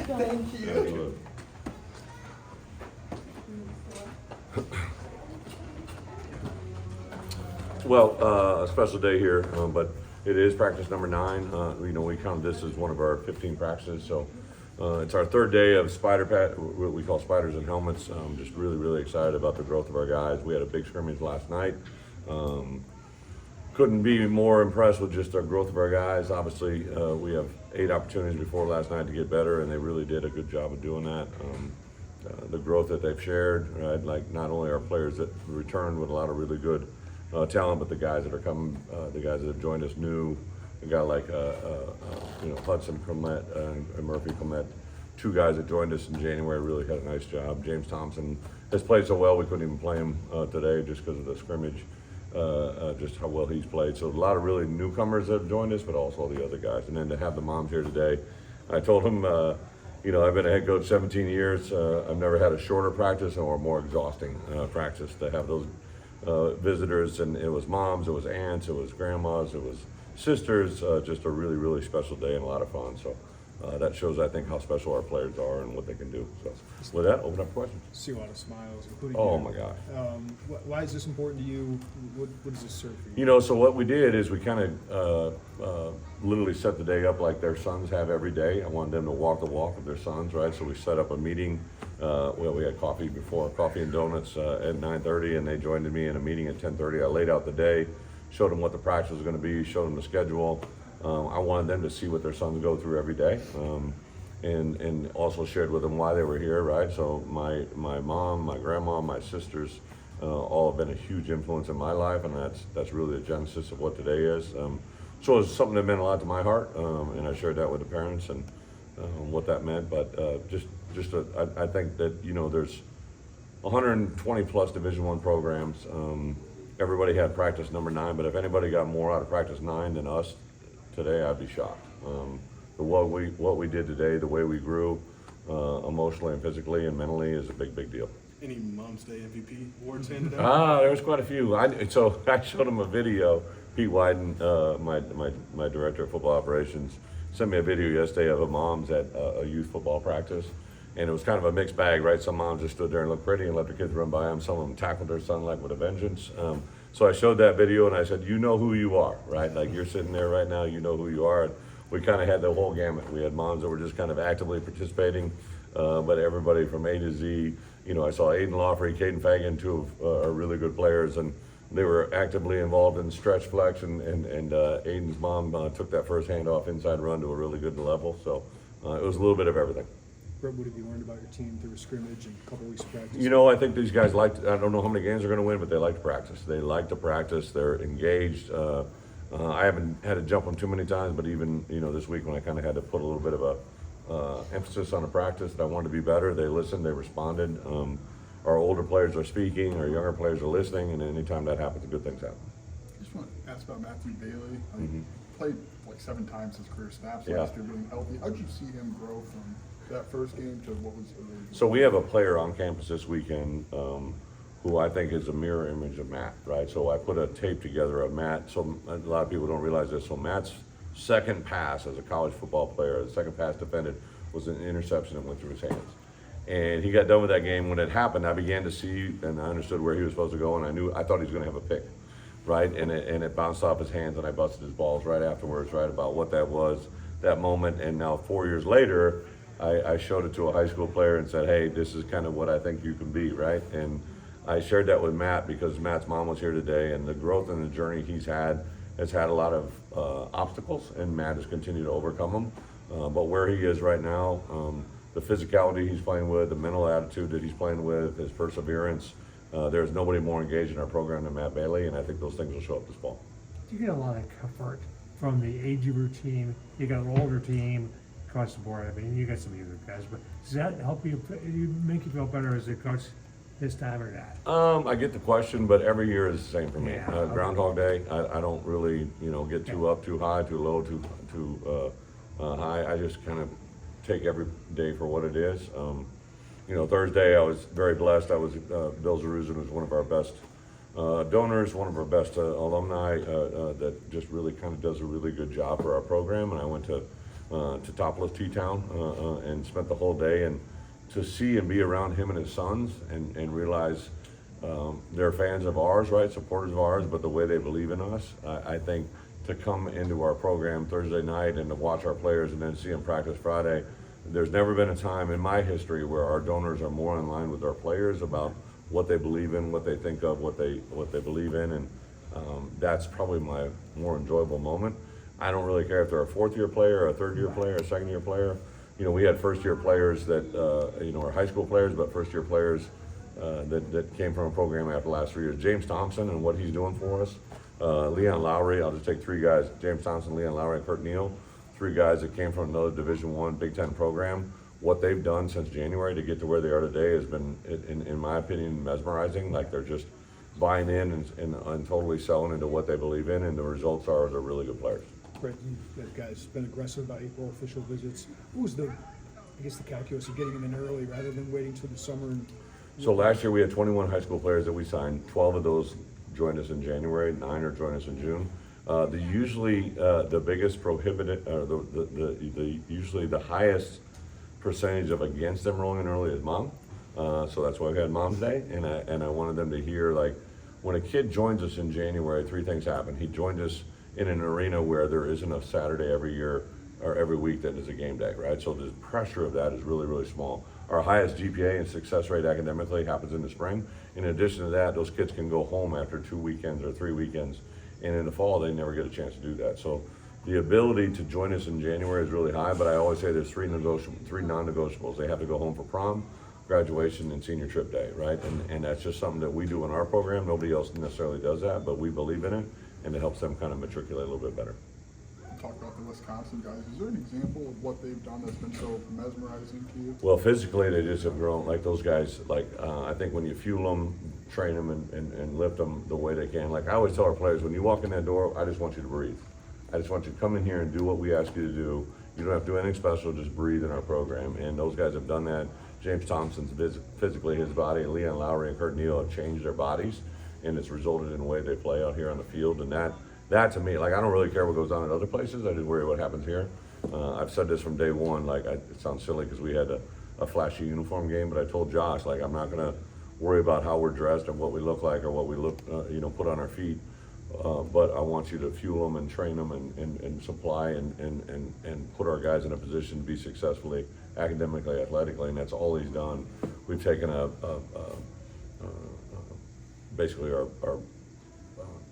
Thank you. Absolutely. Well, a special day here, but it is practice number 9. We count this as one of our 15 practices, so it's our third day of what we call spiders and helmets. Just really, really excited about the growth of our guys. We had a big scrimmage last night. Couldn't be more impressed with just our growth of our guys. Obviously, we have 8 opportunities before last night to get better, and they really did a good job of doing that. The growth that they've shared, right? Like not only our players that returned with a lot of really good talent, but the guys that are coming, the guys that have joined us new, a guy like Hudson Clement and Murphy Clement, 2 guys that joined us in January really had a nice job. James Thompson has played so well we couldn't even play him today just because of the scrimmage, just how well he's played. So a lot of really newcomers that have joined us, but also the other guys. And then to have the moms here today, I told them, I've been a head coach 17 years. I've never had a shorter practice or a more exhausting practice. To have those visitors, and it was moms, it was aunts, it was grandmas, it was sisters, just a really, really special day and a lot of fun. So that shows, I think, how special our players are and what they can do. So with that, open up for questions. See a lot of smiles, including Oh you. my gosh. Why is this important to you? What does this serve for you? So what we did is we kind of literally set the day up like their sons have every day. I wanted them to walk the walk of their sons, right? So we set up a meeting. We had coffee and donuts at 9:30, and they joined me in a meeting at 10:30. I laid out the day, showed them what the practice was going to be, showed them the schedule. I wanted them to see what their sons go through every day, and also shared with them why they were here, right? So my mom, my grandma, my sisters, all have been a huge influence in my life, and that's really the genesis of what today is. So it's something that meant a lot to my heart, and I shared that with the parents and what that meant. But I think that there's 120 plus Division I programs. Everybody had practice number 9, but if anybody got more out of practice 9 than us today, I'd be shocked. What we did today, the way we grew emotionally and physically and mentally is a big, big deal. Any Mom's Day MVP awards handed out? There was quite a few. So I showed him a video. Pete Wyden, my director of football operations, sent me a video yesterday of a moms at a youth football practice. And it was kind of a mixed bag, right? Some moms just stood there and looked pretty and let their kids run by them. Some of them tackled their son like with a vengeance. So I showed that video and I said, you know who you are, right? Like you're sitting there right now, you know who you are. And we kind of had the whole gamut. We had moms that were just kind of actively participating, but everybody from A to Z. I saw Aiden Lawfrey, Caden Fagan, 2 of our really good players, and they were actively involved in stretch flex, and Aiden's mom took that first handoff inside run to a really good level. So it was a little bit of everything. Brett, what have you learned about your team through a scrimmage and a couple weeks of practice? I think these guys I don't know how many games they're going to win, but they like to practice. They like to practice. They're engaged. I haven't had to jump them too many times, but even, this week when I kind of had to put a little bit of a emphasis on the practice that I wanted to be better, they listened, they responded. Our older players are speaking, our younger players are listening, and anytime that happens, good things happen. I just want to ask about Matthew Bailey. He played like 7 times his career snaps Yeah. last year, being healthy. How did you see him grow from that first game to what was a really good So we have a player on campus this weekend who I think is a mirror image of Matt, right? So I put a tape together of Matt. So a lot of people don't realize this. So Matt's second pass as a college football player, the second pass defended, was an interception that went through his hands. And he got done with that game. When it happened, I began to see, and I understood where he was supposed to go, and I thought he was going to have a pick, right? And it bounced off his hands, and I busted his balls right afterwards, right, about what that was, that moment. And now 4 years later, I showed it to a high school player and said, hey, this is kind of what I think you can be, right? And I shared that with Matt because Matt's mom was here today, and the growth and the journey he's had has had a lot of obstacles, and Matt has continued to overcome them. But where he is right now, the physicality he's playing with, the mental attitude that he's playing with, his perseverance, there's nobody more engaged in our program than Matt Bailey, and I think those things will show up this fall. You get a lot of comfort from the age of your team. You got an older team across the board. I mean, you got some younger guys, but does that help you make you feel better as a coach this time or not? I get the question, but every year is the same for me. Yeah. Groundhog Day, I don't really, get too up, too high, too low, too high. I just kind of take every day for what it is. Thursday I was very blessed. I was Bill Zaruzin was one of our best donors, one of our best alumni that just really kind of does a really good job for our program. And I went to to Topless T-Town and spent the whole day, and to see and be around him and his sons and realize they're fans of ours, right, supporters of ours, but the way they believe in us, I think to come into our program Thursday night and to watch our players and then see them practice Friday, there's never been a time in my history where our donors are more in line with our players about what they believe in, what they think of, what they believe in, and that's probably my more enjoyable moment. I don't really care if they're a fourth-year player, a third-year player, a second-year player. You know, we had first-year players that are high school players, but first-year players that came from a program after the last 3 years. James Thompson and what he's doing for us. Leon Lowry, I'll just take 3 guys, James Thompson, Leon Lowry, and Kurt Neal, 3 guys that came from another Division I Big Ten program. What they've done since January to get to where they are today has been, in my opinion, mesmerizing. Like, they're just buying in and totally selling into what they believe in, and the results are they're really good players. Great, that guy's been aggressive about April official visits. What was the calculus of getting them in early rather than waiting till the summer? And So last year we had 21 high school players that we signed. 12 of those joined us in January, 9 are joined us in June. The biggest prohibited, usually the highest percentage of against them rolling in early is mom. So that's why we had Mom's Day, and I wanted them to hear, like, when a kid joins us in January, 3 things happen. He joined us in an arena where there isn't a Saturday every year or every week that is a game day, right? So the pressure of that is really, really small. Our highest GPA and success rate academically happens in the spring. In addition to that, those kids can go home after 2 weekends or 3 weekends, and in the fall, they never get a chance to do that. So the ability to join us in January is really high, but I always say there's 3 non-negotiables. They have to go home for prom, graduation, and senior trip day, right? And that's just something that we do in our program. Nobody else necessarily does that, but we believe in it, and it helps them kind of matriculate a little bit better. Talk about the Wisconsin guys. Is there an example of what they've done that's been so mesmerizing to you? Well, physically, they just have grown. Like, those guys, I think when you fuel them, train them, and lift them the way they can. Like, I always tell our players, when you walk in that door, I just want you to breathe. I just want you to come in here and do what we ask you to do. You don't have to do anything special, just breathe in our program. And those guys have done that. James Thompson's physically, his body, and Leon Lowry and Kurt Neal have changed their bodies, and it's resulted in the way they play out here on the field. And that to me, like, I don't really care what goes on at other places. I just worry what happens here. I've said this from day one. Like, it sounds silly because we had a flashy uniform game, but I told Josh, like, I'm not gonna worry about how we're dressed and what we look like or what we look, put on our feet. But I want you to fuel them and train them and supply and put our guys in a position to be successfully academically, athletically, and that's all he's done. We've taken basically our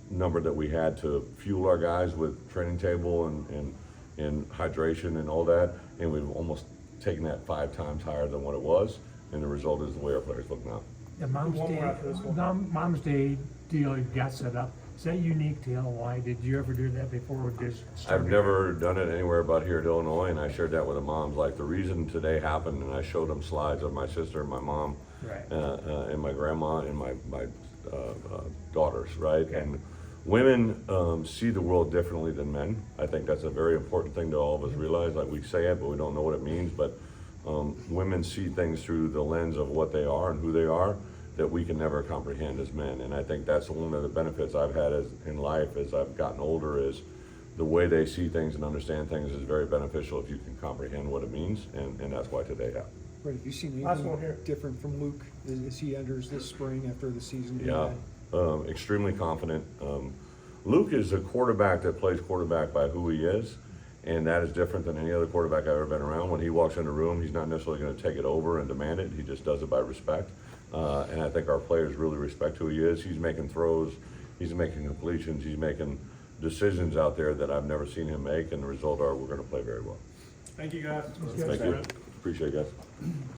number that we had to fuel our guys with training table and hydration and all that, and we've almost taken that 5 times higher than what it was, and the result is the way our players look now. The Mom's Day deal you got set up, is that unique to Illinois? Did you ever do that before? Or just I've never done it anywhere but here at Illinois, and I shared that with the moms. Like, the reason today happened, and I showed them slides of my sister and my mom, Right. And my grandma and my daughters, right? And women see the world differently than men. I think that's a very important thing to all of us realize. Like, we say it, but we don't know what it means. But women see things through the lens of what they are and who they are that we can never comprehend as men. And I think that's one of the benefits I've had in life as I've gotten older, is the way they see things and understand things is very beneficial if you can comprehend what it means. And that's why today happened. Right, have you seen Last one anything here. different from Luke as he enters this spring after the season? Yeah, extremely confident. Luke is a quarterback that plays quarterback by who he is, and that is different than any other quarterback I've ever been around. When he walks in the room, he's not necessarily going to take it over and demand it. He just does it by respect. And I think our players really respect who he is. He's making throws, he's making completions, he's making decisions out there that I've never seen him make, and the result are we're going to play very well. Thank you, guys. Thank you. Appreciate it, guys.